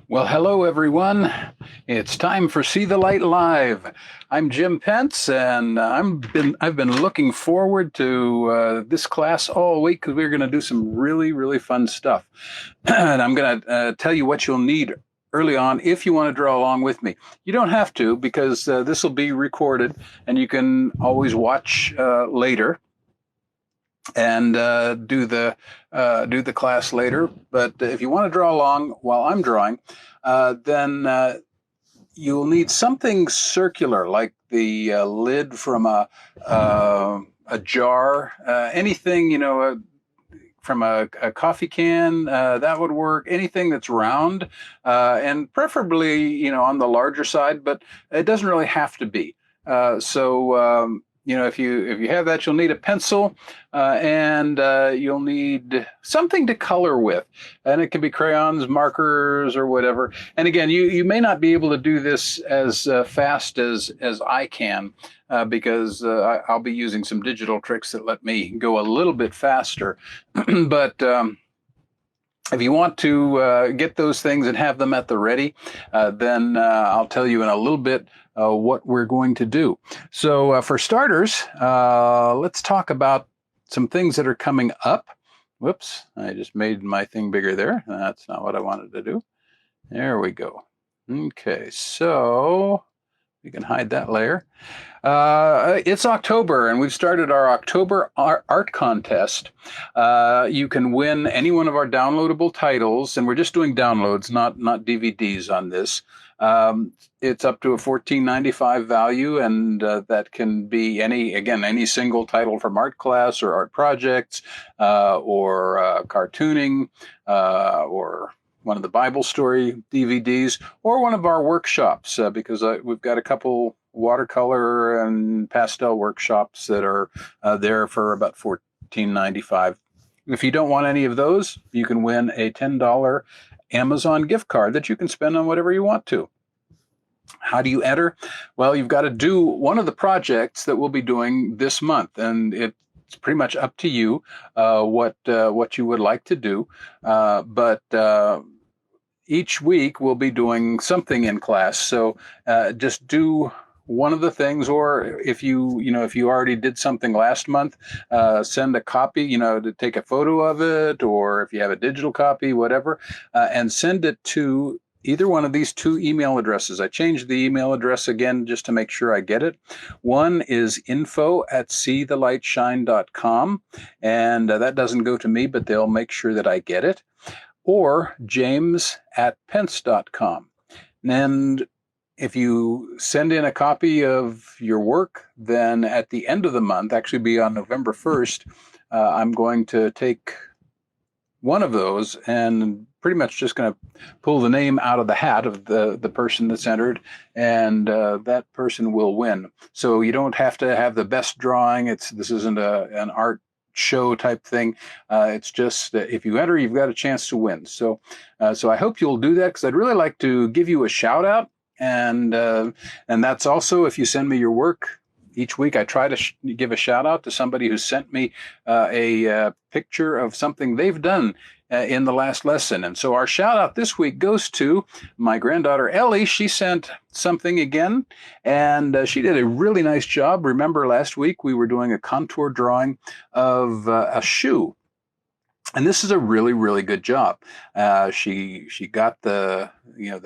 Well, hello everyone. It's time for See the Light Live. I'm Jim Pence, and I've been looking forward to this class all week because we're going to do some really fun stuff. And I'm going to tell you what you'll need early on if you want to draw along with me. You don't have to because this will be recorded, and you can always watch later and do the class later. But if you want to draw along while I'm drawing, then you'll need something circular, like the lid from a jar, anything from a coffee can, that would work. Anything that's round, and preferably on the larger side, but it doesn't really have to be. If you have that, you'll need a pencil, and you'll need something to color with, and it can be crayons, markers, or whatever. And again, you may not be able to do this as fast as I can, because I'll be using some digital tricks that let me go a little bit faster. But if you want to get those things and have them at the ready, then I'll tell you in a little bit what we're going to do. So for starters, let's talk about some things that are coming up. Whoops, I just made my thing bigger there. That's not what I wanted to do. There we go. Okay, so we can hide that layer. It's October, and we've started our October art contest. You can win any one of our downloadable titles, and we're just doing downloads, not DVDs on this. It's up to a $14.95 value, and that can be any single title from art class or art projects, or cartooning, or one of the Bible story DVDs, or one of our workshops, because we've got a couple watercolor and pastel workshops that are there for about $14.95. If you don't want any of those, you can win a $10 Amazon gift card that you can spend on whatever you want to. How do you enter? Well, you've got to do one of the projects that we'll be doing this month, and it's pretty much up to you what you would like to do. But each week we'll be doing something in class. So just do one of the things, or if you already did something last month, send a copy, to take a photo of it, or if you have a digital copy, whatever, and send it to either one of these two email addresses. I changed the email address again just to make sure I get it. One is info@seethelightshine.com, and that doesn't go to me, but they'll make sure that I get it. Or james@pence.com. And if you send in a copy of your work, then at the end of the month, actually be on November 1st, I'm going to take one of those and pretty much just going to pull the name out of the hat of the person that's entered, and that person will win. So you don't have to have the best drawing. This isn't an art show type thing. It's just if you enter, you've got a chance to win. So I hope you'll do that, because I'd really like to give you a shout out, and that's also if you send me your work. Each week I try to give a shout out to somebody who sent me a picture of something they've done in the last lesson. And so our shout out this week goes to my granddaughter Ellie. She sent something again, and she did a really nice job. Remember last week we were doing a contour drawing of a shoe. And this is a really good job. She got the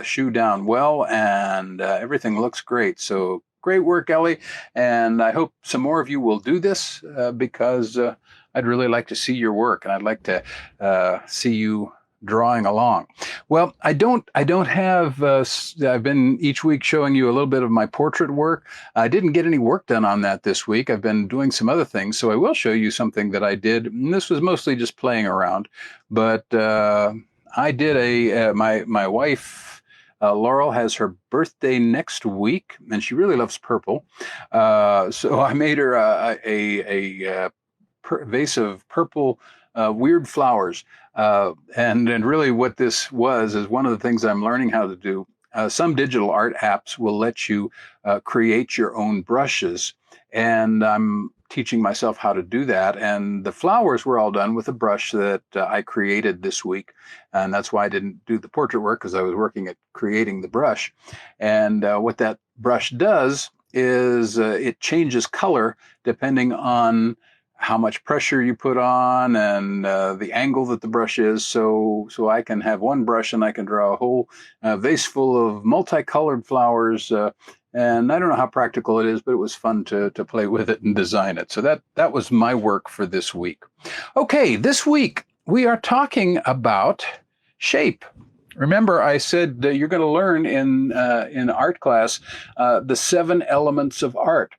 shoe down well, and everything looks great. So great work, Ellie. And I hope some more of you will do this, because I'd really like to see your work, and I'd like to see you drawing along. Well, I don't have, I've been each week showing you a little bit of my portrait work. I didn't get any work done on that this week. I've been doing some other things, so I will show you something that I did. And this was mostly just playing around, but I did my wife, Laurel, has her birthday next week, and she really loves purple. So I made her a vase of purple weird flowers. And really what this was is one of the things I'm learning how to do. Some digital art apps will let you create your own brushes. And I'm teaching myself how to do that. And the flowers were all done with a brush that I created this week. And that's why I didn't do the portrait work, because I was working at creating the brush. And what that brush does is it changes color depending on how much pressure you put on and the angle that the brush is. So I can have one brush and I can draw a whole vase full of multicolored flowers. And I don't know how practical it is, but it was fun to play with it and design it. So that was my work for this week. Okay, this week we are talking about shape. Remember, I said that you're going to learn in art class the 7 elements of art.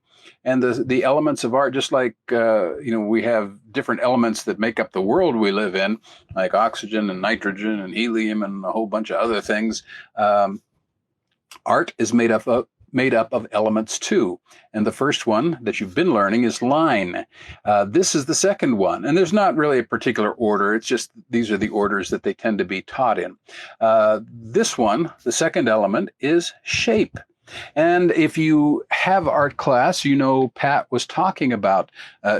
And the elements of art, just like, we have different elements that make up the world we live in, like oxygen and nitrogen and helium and a whole bunch of other things. Art is made up of elements too. And the first one that you've been learning is line. This is the second one. And there's not really a particular order. It's just these are the orders that they tend to be taught in. This one, the second element, is shape. And if you have art class, Pat was talking about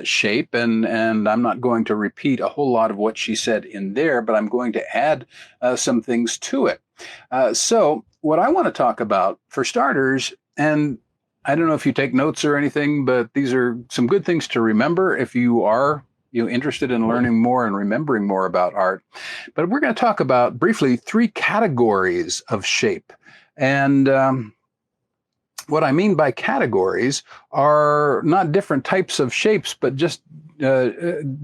shape, and I'm not going to repeat a whole lot of what she said in there, but I'm going to add some things to it. So what I want to talk about, for starters, and I don't know if you take notes or anything, but these are some good things to remember if you are interested in learning more and remembering more about art. But we're going to talk about briefly 3 categories of shape. And what I mean by categories are not different types of shapes, but just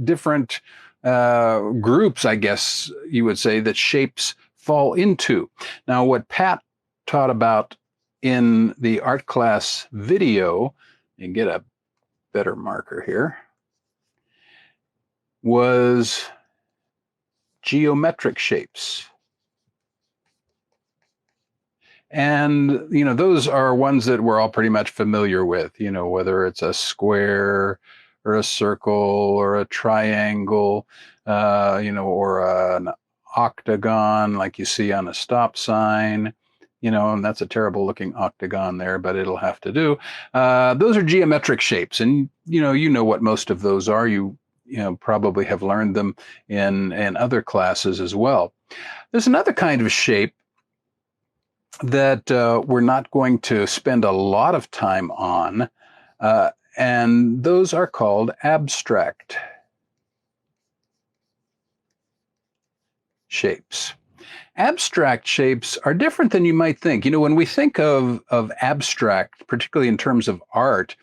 different groups, I guess you would say, that shapes fall into. Now, what Pat taught about in the art class video, and get a better marker here, was geometric shapes. And, those are ones that we're all pretty much familiar with, whether it's a square or a circle or a triangle, or an octagon like you see on a stop sign, and that's a terrible looking octagon there, but it'll have to do. Those are geometric shapes. And, you know what most of those are. You probably have learned them in other classes as well. There's another kind of shape that we're not going to spend a lot of time on, and those are called abstract shapes. Abstract shapes are different than you might think. When we think of abstract, particularly in terms of art,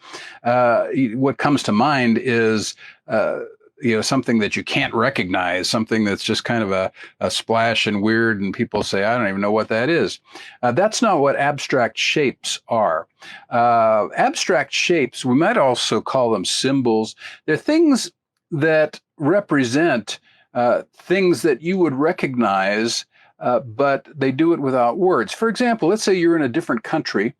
what comes to mind is something that you can't recognize, something that's just kind of a splash and weird, and people say, I don't even know what that is. That's not what abstract shapes are. Abstract shapes, we might also call them symbols. They're things that represent things that you would recognize, but they do it without words. For example, let's say you're in a different country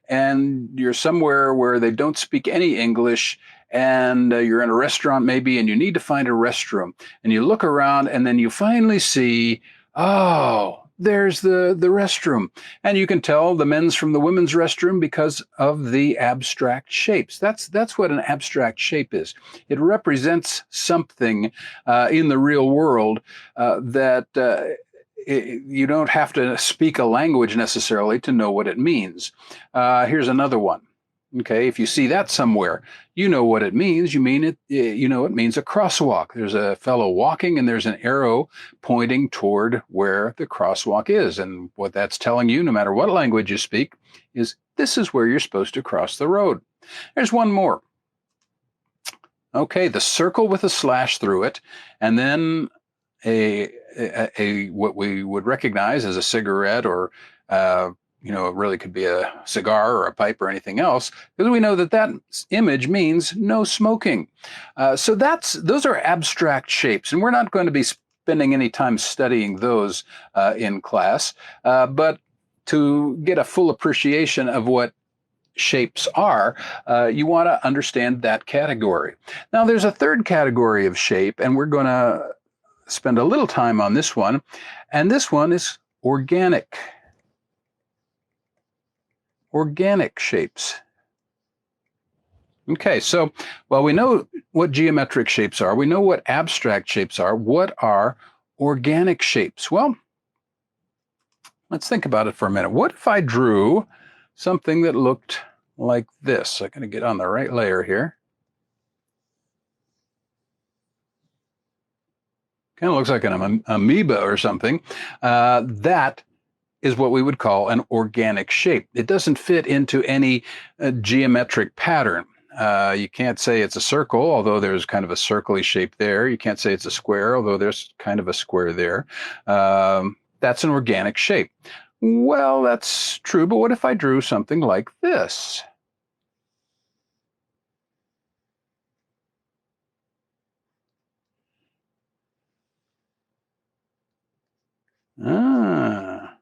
and you're somewhere where they don't speak any English, and you're in a restaurant maybe, and you need to find a restroom, and you look around and then you finally see, oh, there's the restroom. And you can tell the men's from the women's restroom because of the abstract shapes. That's what an abstract shape is. It represents something in the real world that you don't have to speak a language necessarily to know what it means. Here's another one. Okay, if you see that somewhere, you know what it means. It means a crosswalk. There's a fellow walking and there's an arrow pointing toward where the crosswalk is. And what that's telling you, no matter what language you speak, is this is where you're supposed to cross the road. There's one more. Okay, the circle with a slash through it, and then a what we would recognize as a cigarette, or it really could be a cigar or a pipe or anything else, because we know that image means no smoking. So those are abstract shapes, and we're not going to be spending any time studying those in class, but to get a full appreciation of what shapes are, you want to understand that category. Now, there's a third category of shape, and we're going to spend a little time on this one, and this one is organic shapes. Okay, so, well, we know what geometric shapes are. We know what abstract shapes are. What are organic shapes? Well, let's think about it for a minute. What if I drew something that looked like this? I'm going to get on the right layer here. Kind of looks like an amoeba or something. That is what we would call an organic shape. It doesn't fit into any geometric pattern. You can't say it's a circle, although there's kind of a circly shape there. You can't say it's a square, although there's kind of a square there. That's an organic shape. Well, that's true, but what if I drew something like this? Ah.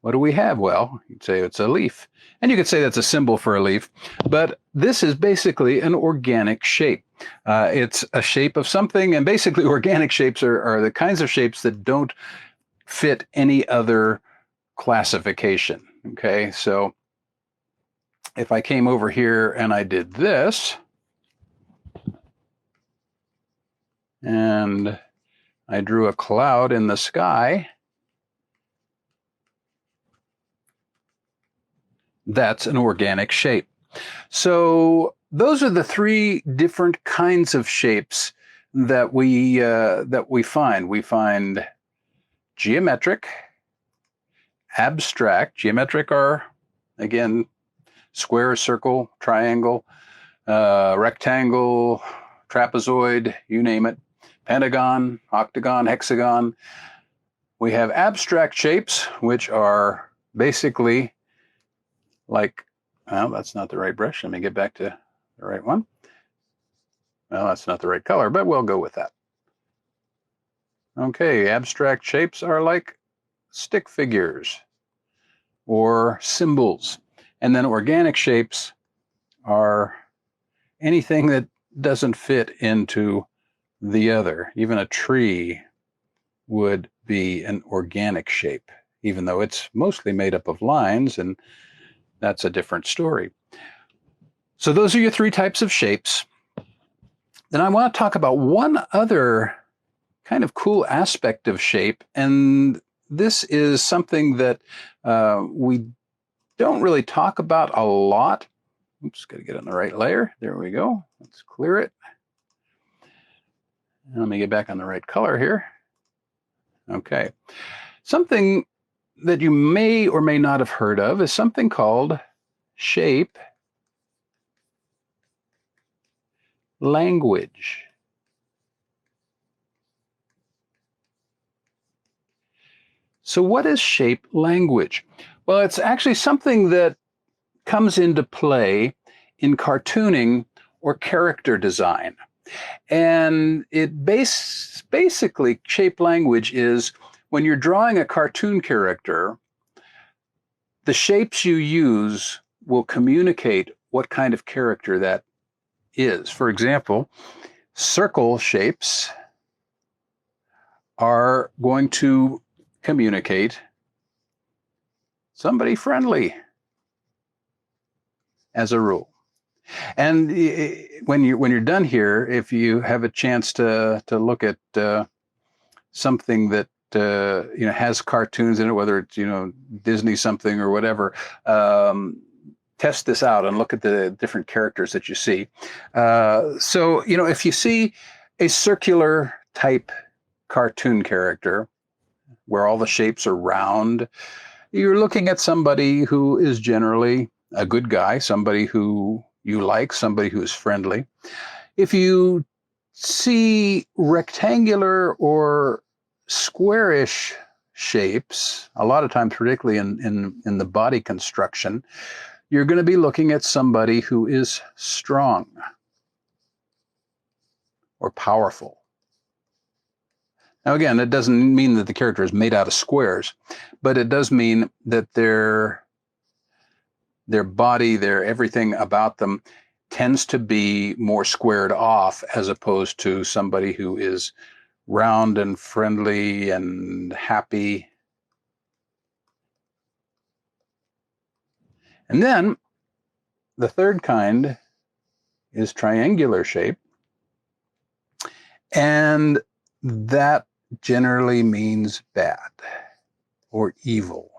What do we have? Well, you'd say it's a leaf. And you could say that's a symbol for a leaf. But this is basically an organic shape. It's a shape of something. And basically, organic shapes are the kinds of shapes that don't fit any other classification. Okay, so if I came over here and I did this, and I drew a cloud in the sky, that's an organic shape. So those are the three different kinds of shapes that we find. We find geometric, abstract. Geometric are, again, square, circle, triangle, rectangle, trapezoid, you name it, pentagon, octagon, hexagon. We have abstract shapes, which are basically like, well, that's not the right brush. Let me get back to the right one. Well, that's not the right color, but we'll go with that. Okay, abstract shapes are like stick figures or symbols. And then organic shapes are anything that doesn't fit into the other. Even a tree would be an organic shape, even though it's mostly made up of lines, and that's a different story. So those are your three types of shapes. Then I want to talk about one other kind of cool aspect of shape, and this is something that we don't really talk about a lot. Oops, got to get on the right layer. There we go. Let's clear it. And let me get back on the right color here. Okay. Something that you may or may not have heard of is something called shape language. So what is shape language? Well, it's actually something that comes into play in cartooning or character design. And it basically, shape language is when you're drawing a cartoon character, the shapes you use will communicate what kind of character that is. For example, circle shapes are going to communicate somebody friendly as a rule. And when you're done here, if you have a chance to look at something that has cartoons in it, whether it's Disney something or whatever, test this out and look at the different characters that you see. So if you see a circular type cartoon character where all the shapes are round, you're looking at somebody who is generally a good guy, somebody who you like, somebody who is friendly. If you see rectangular or squarish shapes, a lot of times, particularly in the body construction, you're going to be looking at somebody who is strong or powerful. Now, again, that doesn't mean that the character is made out of squares, but it does mean that their body, everything about them tends to be more squared off as opposed to somebody who is round and friendly and happy. And then the third kind is triangular shape. And that generally means bad or evil.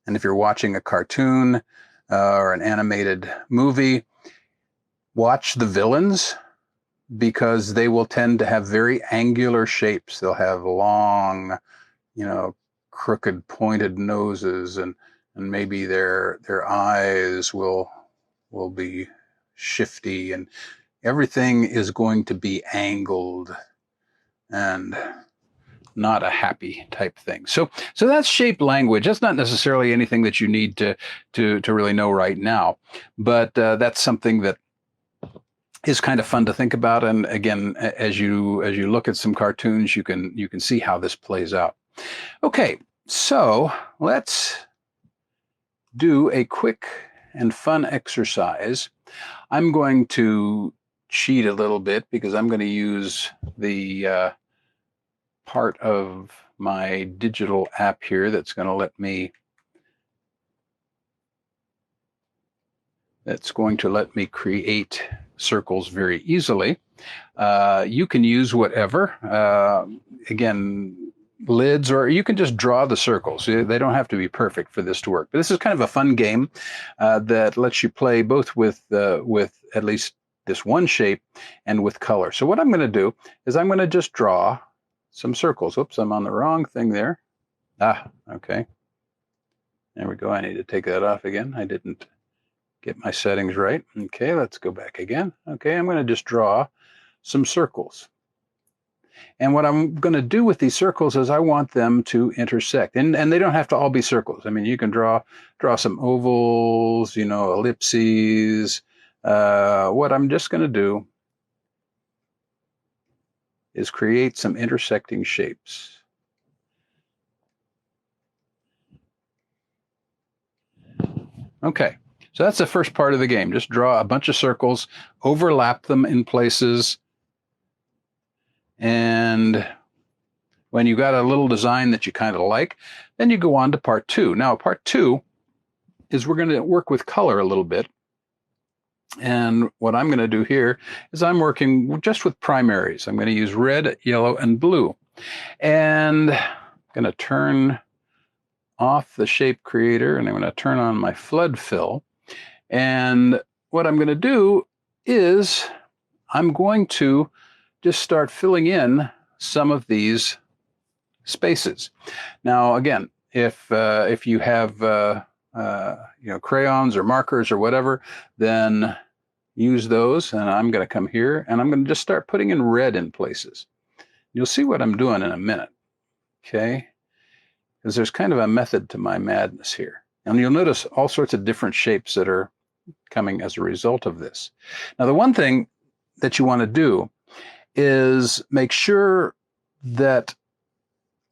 And if you're watching a cartoon or an animated movie, watch the villains, because they will tend to have very angular shapes. They'll have long, crooked, pointed noses, and maybe their eyes will be shifty, and everything is going to be angled and not a happy type thing. So that's shape language. That's not necessarily anything that you need to really know right now, but that's something that is kind of fun to think about. And again, as you look at some cartoons, you can see how this plays out. Okay, so let's do a quick and fun exercise. I'm going to cheat a little bit because I'm going to use the part of my digital app here that's going to let me create circles very easily. You can use whatever, again, lids, or you can just draw the circles. They don't have to be perfect for this to work. But this is kind of a fun game that lets you play both with at least this one shape and with color. So what I'm going to do is I'm going to just draw some circles. Oops, I'm on the wrong thing there. Okay. There we go. I need to take that off again. I didn't get my settings right. Okay, let's go back again. Okay, I'm going to just draw some circles. And what I'm going to do with these circles is I want them to intersect. And they don't have to all be circles. I mean, you can draw some ovals, ellipses. What I'm just going to do is create some intersecting shapes. Okay, so that's the first part of the game. Just draw a bunch of circles, overlap them in places, and when you got a little design that you kind of like, then you go on to part two. Now, part two is we're going to work with color a little bit. And what I'm going to do here is I'm working just with primaries. I'm going to use red, yellow, and blue. And I'm going to turn off the shape creator, and I'm going to turn on my flood fill. And what I'm going to do is I'm going to just start filling in some of these spaces. Now, again, if you have crayons or markers or whatever, then use those. And I'm going to come here and I'm going to just start putting in red in places. You'll see what I'm doing in a minute. Okay, because there's kind of a method to my madness here. And you'll notice all sorts of different shapes that are coming as a result of this. Now, the one thing that you want to do is make sure that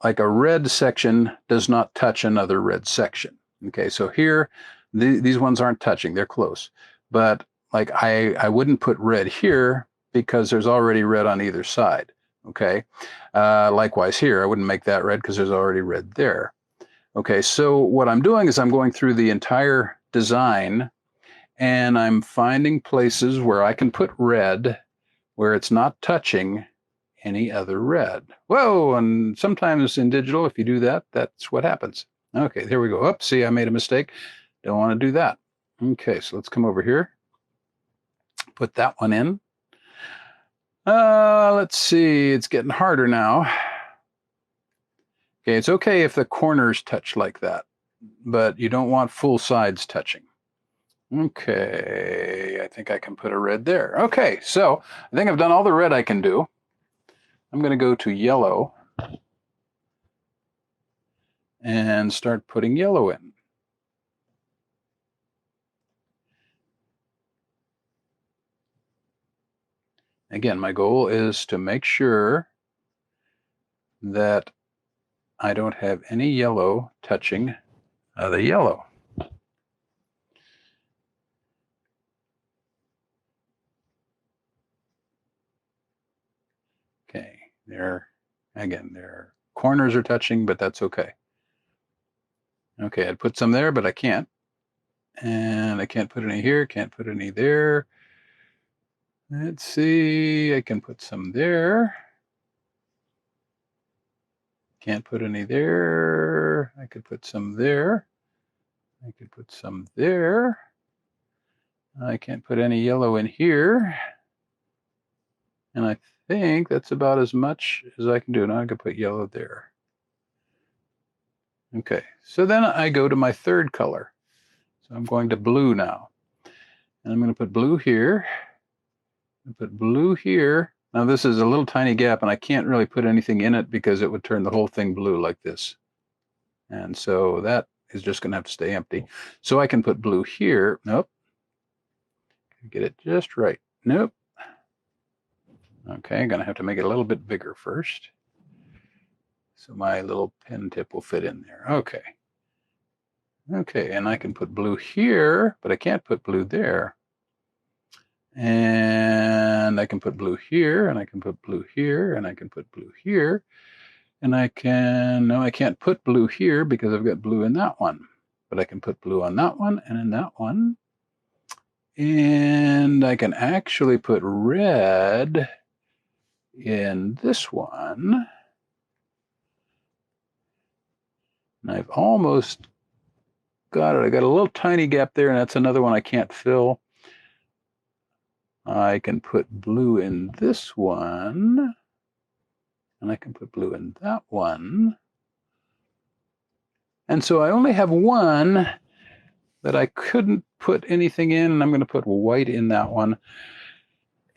like a red section does not touch another red section. Okay, so here, these ones aren't touching, they're close. But like I wouldn't put red here because there's already red on either side. Okay, likewise here, I wouldn't make that red because there's already red there. Okay, so what I'm doing is I'm going through the entire design and I'm finding places where I can put red where it's not touching any other red. Whoa, and sometimes in digital, if you do that, that's what happens. Okay, there we go. Oops, see, I made a mistake. Don't want to do that. Okay, so let's come over here. Put that one in. Let's see, it's getting harder now. Okay, it's okay if the corners touch like that, but you don't want full sides touching. Okay, I think I can put a red there. Okay, so I think I've done all the red I can do. I'm going to go to yellow and start putting yellow in. Again, my goal is to make sure that I don't have any yellow touching the yellow. Okay, their corners are touching, but that's okay. Okay, I'd put some there, but I can't. And I can't put any here, can't put any there. Let's see, I can put some there. Can't put any there. I could put some there. I could put some there. I can't put any yellow in here. And I think that's about as much as I can do. Now I can put yellow there. Okay, so then I go to my third color. So I'm going to blue now. And I'm going to put blue here. And put blue here. Now this is a little tiny gap, and I can't really put anything in it because it would turn the whole thing blue like this. And so that is just going to have to stay empty. So I can put blue here. Nope. Get it just right. Nope. Okay, I'm going to have to make it a little bit bigger first. So my little pen tip will fit in there. Okay. Okay, and I can put blue here, but I can't put blue there. And I can put blue here, and I can put blue here, and I can put blue here. And I can't put blue here because I've got blue in that one. But I can put blue on that one and in that one. And I can actually put red in this one. And I've almost got it. I got a little tiny gap there, and that's another one I can't fill. I can put blue in this one. And I can put blue in that one. And so I only have one that I couldn't put anything in, and I'm going to put white in that one.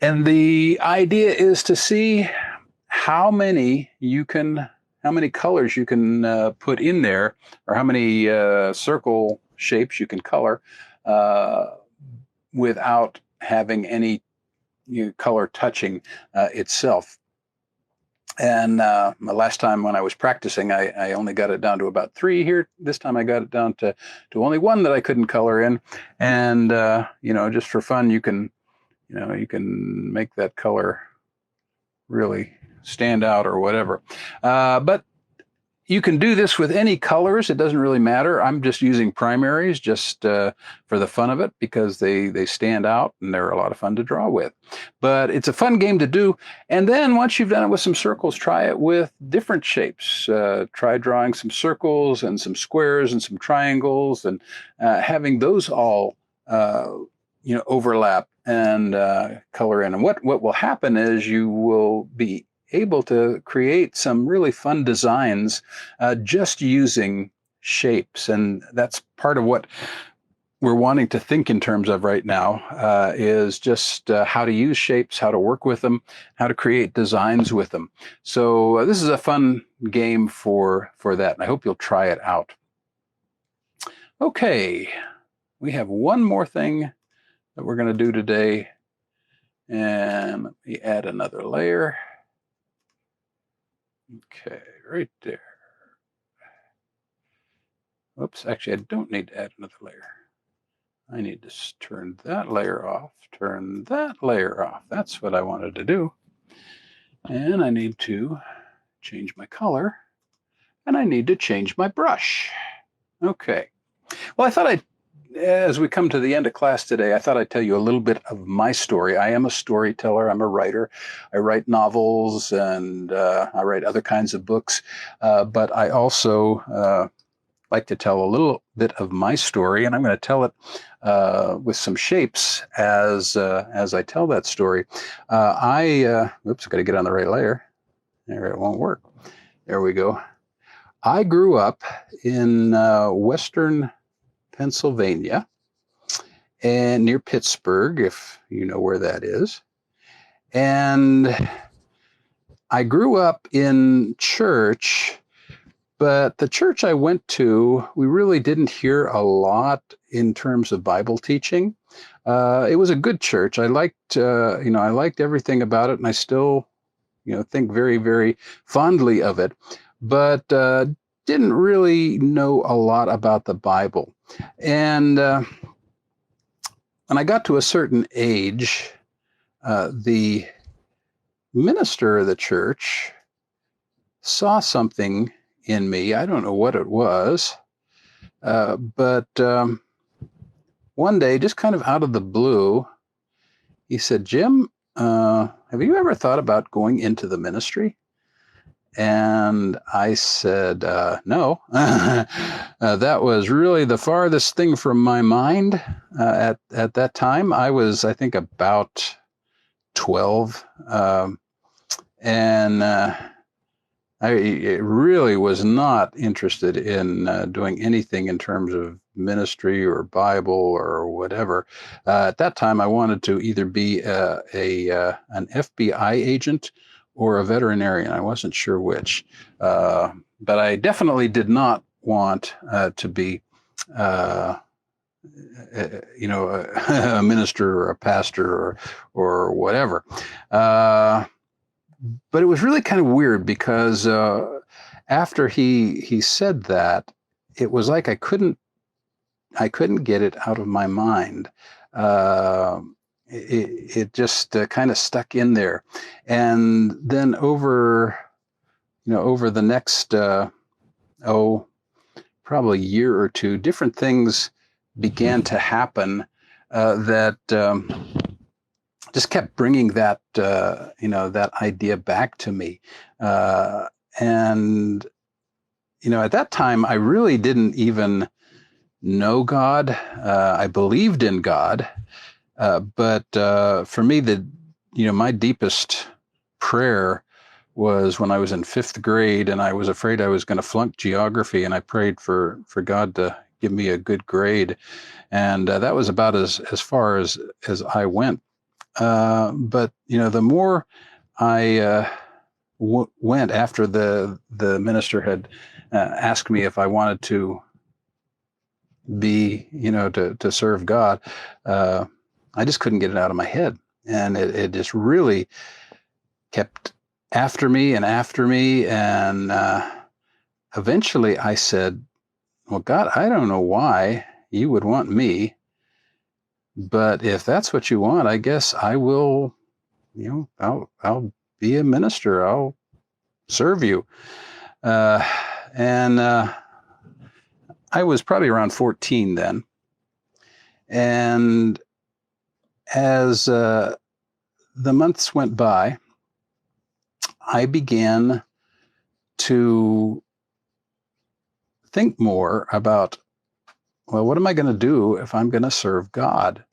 And the idea is to see how many colors you can put in there, or how many circle shapes you can color without having any color touching itself. And the last time when I was practicing, I only got it down to about 3 here. This time I got it down to only 1 that I couldn't color in. And, just for fun, you can make that color really stand out or whatever. But you can do this with any colors. It doesn't really matter. I'm just using primaries just for the fun of it because they stand out and they're a lot of fun to draw with. But it's a fun game to do. And then once you've done it with some circles, try it with different shapes. Try drawing some circles and some squares and some triangles and having those all overlap and color in. And what will happen is you will be able to create some really fun designs just using shapes. And that's part of what we're wanting to think in terms of right now is just how to use shapes, how to work with them, how to create designs with them. So this is a fun game for that. And I hope you'll try it out. Okay, we have one more thing that we're going to do today. And let me add another layer. Okay, right there. Oops, actually, I don't need to add another layer. I need to turn that layer off, turn that layer off. That's what I wanted to do. And I need to change my color, and I need to change my brush. Okay. Well, I thought as we come to the end of class today, I thought I'd tell you a little bit of my story. I am a storyteller. I'm a writer. I write novels and I write other kinds of books. But I also like to tell a little bit of my story, and I'm going to tell it with some shapes as I tell that story. Oops, got to get on the right layer. There, it won't work. There we go. I grew up in Western Pennsylvania, and near Pittsburgh, if you know where that is. And I grew up in church, but the church I went to, we really didn't hear a lot in terms of Bible teaching. It was a good church. I liked everything about it, and I still, think very, very fondly of it. But didn't really know a lot about the Bible. And when I got to a certain age, the minister of the church saw something in me. I don't know what it was, but one day, just kind of out of the blue, he said, "Jim, have you ever thought about going into the ministry? And I said, no. That was really the farthest thing from my mind. At that time, I was, I think, about 12. And I really was not interested in doing anything in terms of ministry or Bible or whatever. At that time, I wanted to either be an FBI agent or a veterinarian. I wasn't sure which, but I definitely did not want to be, a minister or a pastor or whatever. But it was really kind of weird because after he said that, it was like I couldn't get it out of my mind. It just kind of stuck in there, and then over the next probably year or two, different things began to happen that just kept bringing that that idea back to me, and at that time I really didn't even know God. I believed in God, but for me, my deepest prayer was when I was in 5th grade, and I was afraid I was going to flunk geography, and I prayed for God to give me a good grade, and that was about as far as I went. But the more I went after the minister had asked me if I wanted to be, to serve God, I just couldn't get it out of my head, and it just really kept after me, and eventually I said, "Well, God, I don't know why you would want me. But if that's what you want, I guess I will, I'll be a minister. I'll serve you." And I was probably around 14 then. And as the months went by, I began to think more about, well, what am I going to do if I'm going to serve God?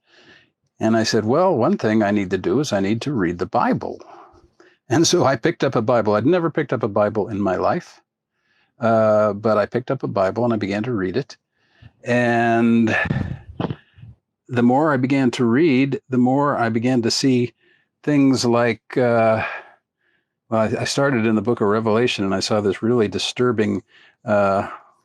And I said, well, one thing I need to do is I need to read the Bible. And so I picked up a Bible. I'd never picked up a Bible in my life, but I picked up a Bible and I began to read it. And the more I began to read, the more I began to see things like, I started in the book of Revelation, and I saw this really disturbing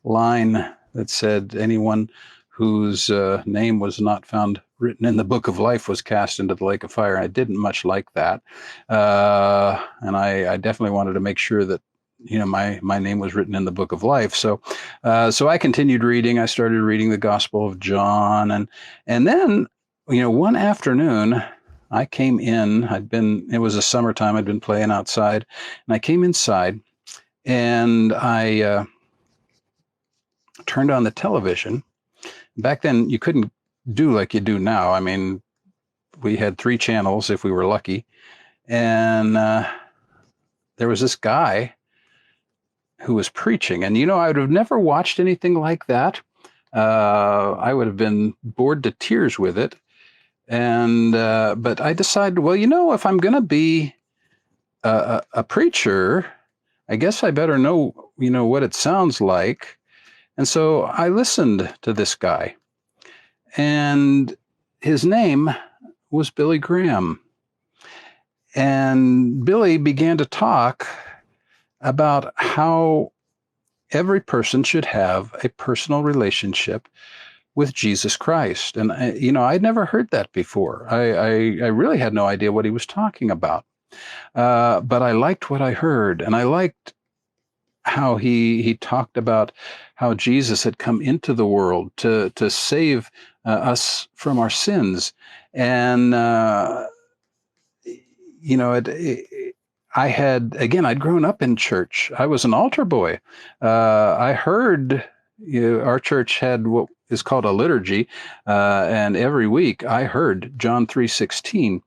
line that said, anyone whose name was not found written in the book of life was cast into the lake of fire. I didn't much like that. And I definitely wanted to make sure that, my name was written in the book of life. So I continued reading. I started reading the Gospel of John. And then, one afternoon I came in, it was a summertime, I'd been playing outside, and I came inside and I turned on the television. Back then, you couldn't do like you do now. I mean, we had 3 channels if we were lucky. And there was this guy who was preaching. And, I would have never watched anything like that. I would have been bored to tears with it. And but I decided, well, if I'm going to be a preacher, I guess I better know, what it sounds like. And so I listened to this guy, and his name was Billy Graham. And Billy began to talk about how every person should have a personal relationship with Jesus Christ. And, I'd never heard that before. I really had no idea what he was talking about. But I liked what I heard, and I liked how he talked about how Jesus had come into the world to save us from our sins. And, I'd grown up in church. I was an altar boy. I heard our church had what is called a liturgy, and every week I heard John 3:16,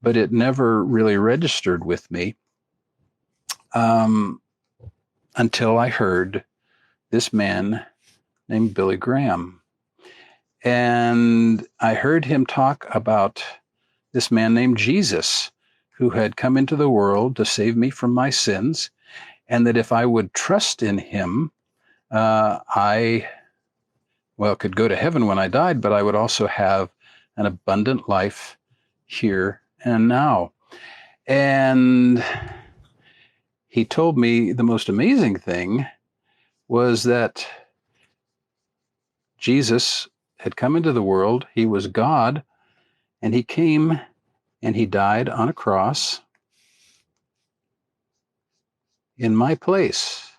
but it never really registered with me until I heard this man named Billy Graham. And I heard him talk about this man named Jesus, who had come into the world to save me from my sins, and that if I would trust in him, I could go to heaven when I died, but I would also have an abundant life here and now. And he told me the most amazing thing was that Jesus had come into the world. He was God, and he came and he died on a cross in my place.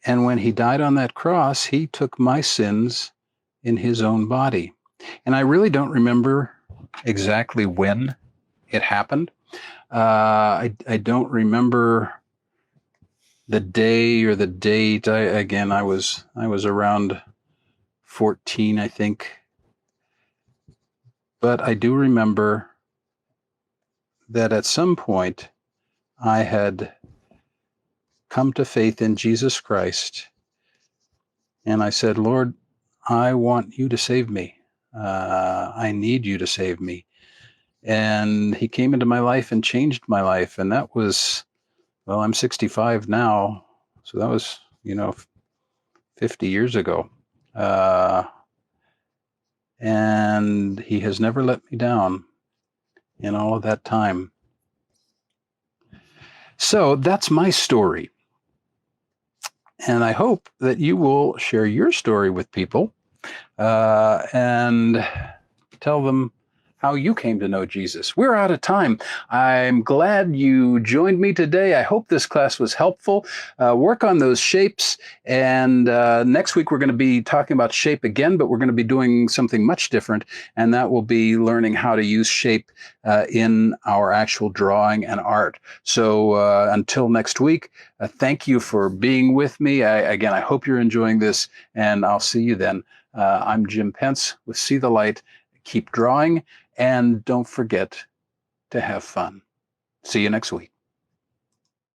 And when he died on that cross, he took my sins in his own body. And I really don't remember exactly when it happened. I don't remember the day or the date. I was around 14, I think. But I do remember that at some point I had come to faith in Jesus Christ. And I said, Lord, I want you to save me. I need you to save me. And he came into my life and changed my life. And that was, well, I'm 65 now. So that was, 50 years ago. And he has never let me down in all of that time. So that's my story. And I hope that you will share your story with people and tell them how you came to know Jesus. We're out of time. I'm glad you joined me today. I hope this class was helpful. Work on those shapes. And next week, we're going to be talking about shape again, but we're going to be doing something much different. And that will be learning how to use shape in our actual drawing and art. So until next week, thank you for being with me. I hope you're enjoying this, and I'll see you then. I'm Jim Pence with See the Light. Keep drawing, and don't forget to have fun. See you next week.